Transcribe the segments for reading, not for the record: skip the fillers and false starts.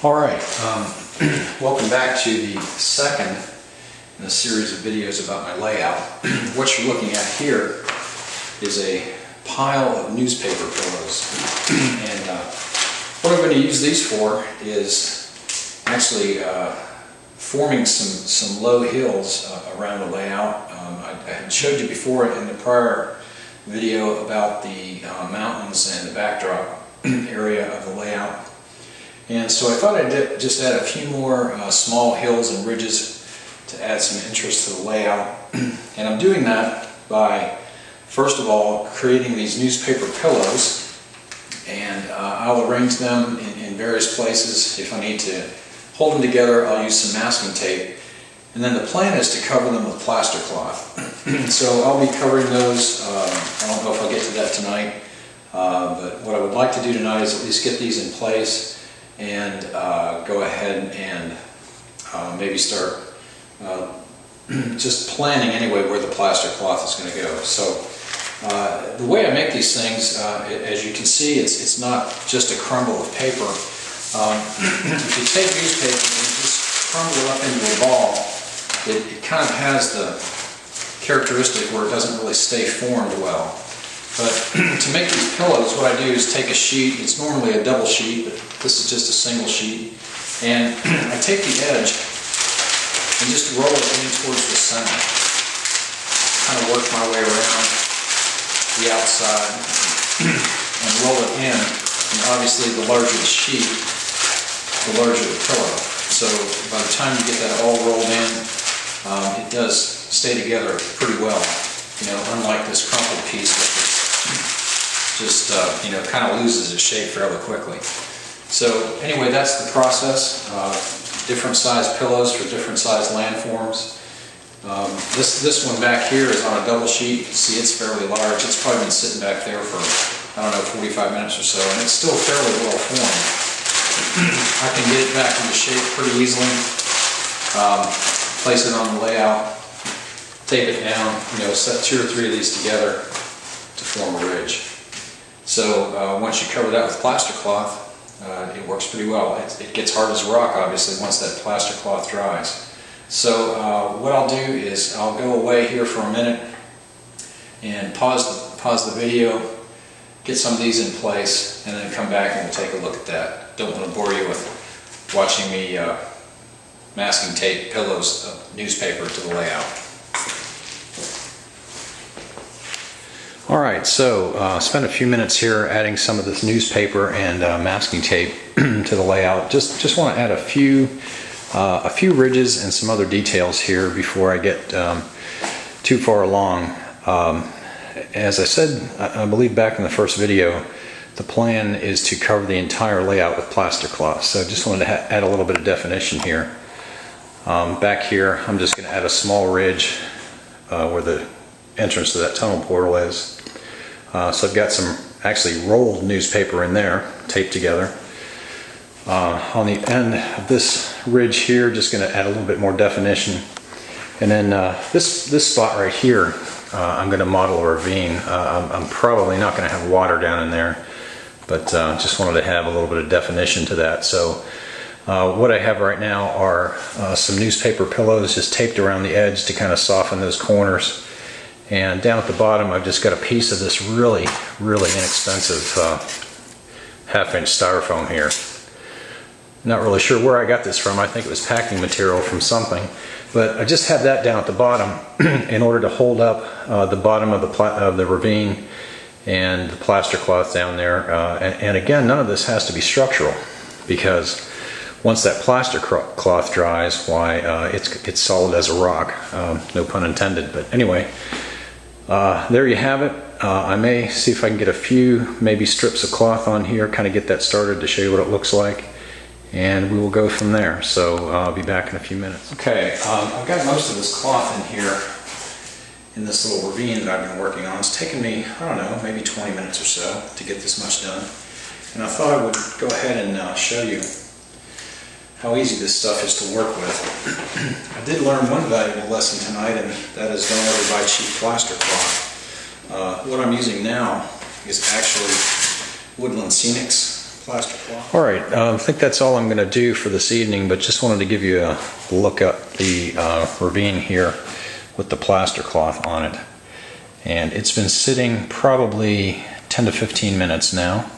Alright, welcome back to the second in a series of videos about my layout. What you're looking at here is a pile of newspaper pillows. And what I'm going to use these for is actually forming some low hills around the layout. I had showed you before in the prior video about the mountains and the backdrop area of the layout. And so I thought I'd just add a few more small hills and ridges to add some interest to the layout. And I'm doing that by, first of all, creating these newspaper pillows. And I'll arrange them in various places. If I need to hold them together, I'll use some masking tape. And then the plan is to cover them with plaster cloth. So I'll be covering those. I don't know if I'll get to that tonight. But what I would like to do tonight is at least get these in place and go ahead and maybe start just planning anyway where the plaster cloth is going to go. So the way I make these things, as you can see, it's not just a crumble of paper. If you take newspaper and just crumble it up into a ball, it kind of has the characteristic where it doesn't really stay formed well. But to make these pillows, what I do is take a sheet. It's normally a double sheet, but this is just a single sheet. And I take the edge and just roll it in towards the center. Kind of work my way around the outside and roll it in. And obviously the larger the sheet, the larger the pillow. So by the time you get that all rolled in, it does stay together pretty well. You know, unlike this crumpled piece, which is just kind of loses its shape fairly quickly. So anyway, that's the process. Different size pillows for different size landforms. This one back here is on a double sheet. You can see it's fairly large. It's probably been sitting back there for, I don't know, 45 minutes or so, and it's still fairly well formed. I can get it back into shape pretty easily. Place it on the layout, tape it down, set 2 or 3 of these together to form a ridge. So once you cover that with plaster cloth, it works pretty well. It gets hard as rock, obviously, once that plaster cloth dries. So what I'll do is I'll go away here for a minute and pause the video, get some of these in place, and then come back and we'll take a look at that. Don't want to bore you with watching me masking tape pillows of newspaper to the layout. Alright, so spent a few minutes here adding some of this newspaper and masking tape to the layout. Just want to add a few ridges and some other details here before I get too far along. As I said, I believe back in the first video, the plan is to cover the entire layout with plaster cloth. So I just wanted to add a little bit of definition here. Back here, I'm just going to add a small ridge where the entrance to that tunnel portal is. So I've got some actually rolled newspaper in there, taped together. On the end of this ridge here, just going to add a little bit more definition. And then this spot right here, I'm going to model a ravine. I'm probably not going to have water down in there, but just wanted to have a little bit of definition to that. So what I have right now are some newspaper pillows just taped around the edge to kind of soften those corners. And down at the bottom, I've just got a piece of this really inexpensive half-inch styrofoam here. Not really sure where I got this from. I think it was packing material from something. But I just have that down at the bottom in order to hold up the bottom of the ravine and the plaster cloth down there. And again, none of this has to be structural, because once that plaster cloth dries, why, it's solid as a rock. No pun intended. But anyway, there you have it. I may see if I can get a few maybe strips of cloth on here, kind of get that started to show you what it looks like, and we will go from there. So I'll be back in a few minutes. Okay, I've got most of this cloth in here in this little ravine that I've been working on. It's taken me, I don't know, maybe 20 minutes or so to get this much done. And I thought I would go ahead and show you how easy this stuff is to work with. I did learn one valuable lesson tonight, and that is don't ever buy cheap plaster cloth. What I'm using now is actually Woodland Scenics plaster cloth. All right, I think that's all I'm going to do for this evening, but just wanted to give you a look at the ravine here with the plaster cloth on it. And it's been sitting probably 10 to 15 minutes now,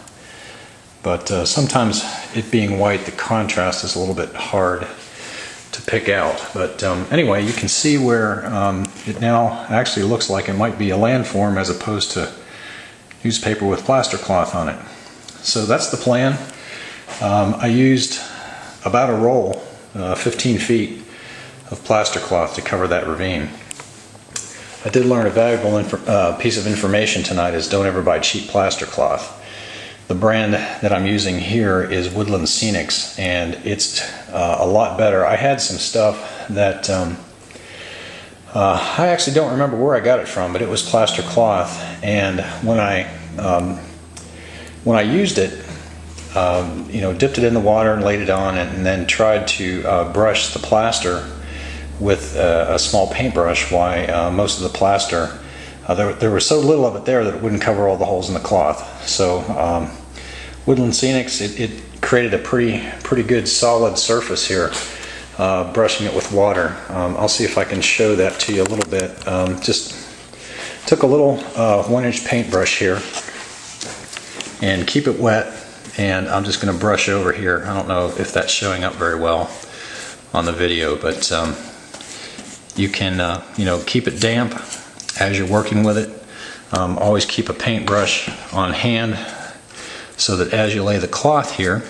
but sometimes it being white, the contrast is a little bit hard to pick out. But anyway, you can see where it now actually looks like it might be a landform as opposed to newspaper with plaster cloth on it. So that's the plan. I used about a roll, 15 feet of plaster cloth to cover that ravine. I did learn a valuable piece of information tonight is don't ever buy cheap plaster cloth. The brand that I'm using here is Woodland Scenics, and it's a lot better. I had some stuff that I actually don't remember where I got it from, but it was plaster cloth, and when I used it, dipped it in the water and laid it on, and then tried to brush the plaster with a small paintbrush. Most of the plaster, there was so little of it there that it wouldn't cover all the holes in the cloth. So Woodland Scenics, it created a pretty good solid surface here, brushing it with water. I'll see if I can show that to you a little bit. Just took a little 1-inch paintbrush here and keep it wet, and I'm just going to brush over here. I don't know if that's showing up very well on the video, but you can keep it damp as you're working with it. Always keep a paintbrush on hand so that as you lay the cloth here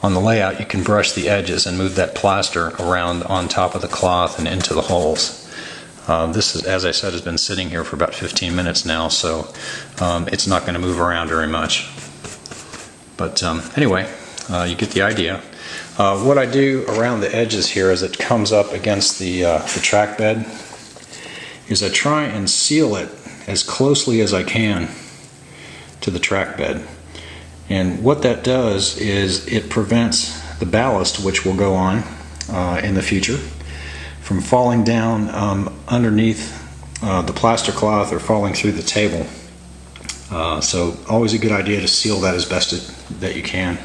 on the layout, you can brush the edges and move that plaster around on top of the cloth and into the holes. This is, as I said, has been sitting here for about 15 minutes now, so it's not going to move around very much. But anyway, you get the idea. What I do around the edges here as it comes up against the track bed is I try and seal it as closely as I can to the track bed. And what that does is it prevents the ballast, which will go on in the future, from falling down underneath the plaster cloth or falling through the table. So always a good idea to seal that as best that you can.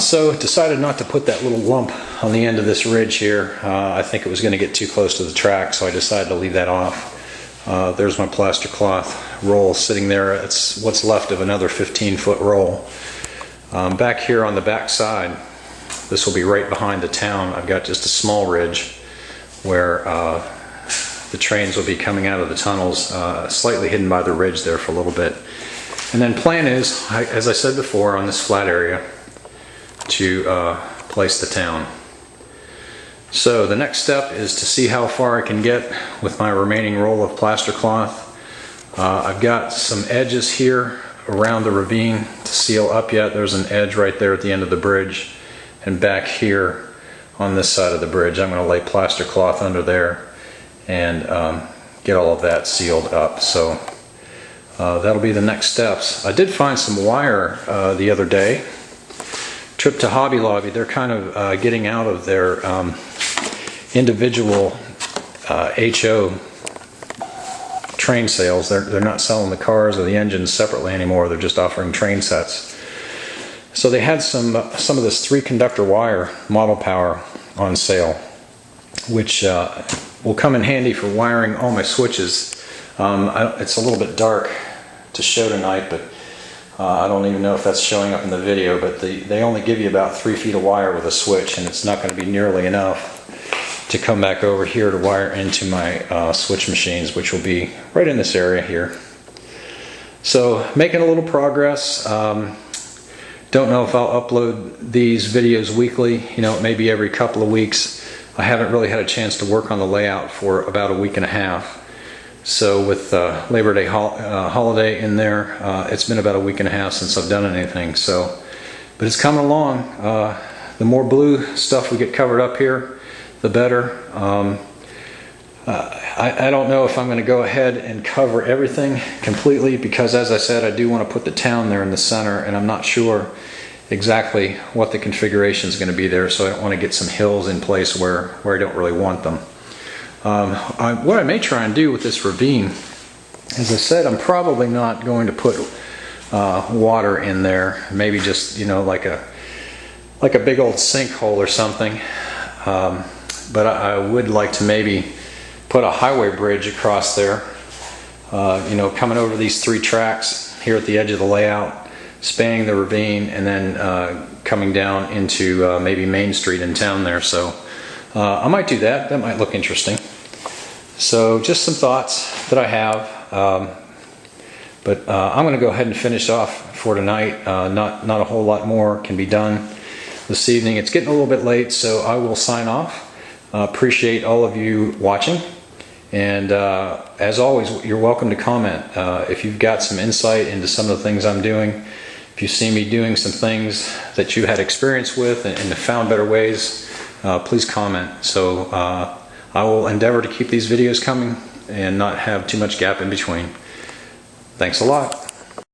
So decided not to put that little lump on the end of this ridge here. I think it was going to get too close to the track, so I decided to leave that off. There's my plaster cloth roll sitting there. It's what's left of another 15-foot roll. Back here on the back side, this will be right behind the town. I've got just a small ridge where the trains will be coming out of the tunnels, slightly hidden by the ridge there for a little bit. And then plan is, as I said before, on this flat area to place the town. So the next step is to see how far I can get with my remaining roll of plaster cloth. I've got some edges here around the ravine to seal up yet. There's an edge right there at the end of the bridge, and back here on this side of the bridge I'm going to lay plaster cloth under there and get all of that sealed up. So that'll be the next steps. I did find some wire the other day. Trip to Hobby Lobby, they're kind of getting out of their individual HO train sales. They're not selling the cars or the engines separately anymore. They're just offering train sets. So they had some of this 3-conductor wire, model power, on sale, which will come in handy for wiring all my switches. It's a little bit dark to show tonight, but I don't even know if that's showing up in the video, but they only give you about 3 feet of wire with a switch, and it's not going to be nearly enough to come back over here to wire into my switch machines, which will be right in this area here. So making a little progress. Don't know if I'll upload these videos weekly. It may be every couple of weeks. I haven't really had a chance to work on the layout for about a week and a half. So with Labor Day holiday in there, it's been about a week and a half since I've done anything. But it's coming along. The more blue stuff we get covered up here, the better. I don't know if I'm going to go ahead and cover everything completely, because as I said, I do want to put the town there in the center, and I'm not sure exactly what the configuration is going to be there, so I don't want to get some hills in place where I don't really want them. What I may try and do with this ravine, as I said, I'm probably not going to put water in there. Maybe just, you know, like a big old sinkhole or something. But I would like to maybe put a highway bridge across there, you know, coming over these 3 tracks here at the edge of the layout, spanning the ravine, and then coming down into maybe Main Street in town there. So I might do that. That might look interesting. So just some thoughts that I have. But I'm going to go ahead and finish off for tonight. Not a whole lot more can be done this evening. It's getting a little bit late, so I will sign off. Appreciate all of you watching, and as always, you're welcome to comment if you've got some insight into some of the things I'm doing. If you see me doing some things that you had experience with and have found better ways, please comment. So I will endeavor to keep these videos coming and not have too much gap in between. Thanks a lot.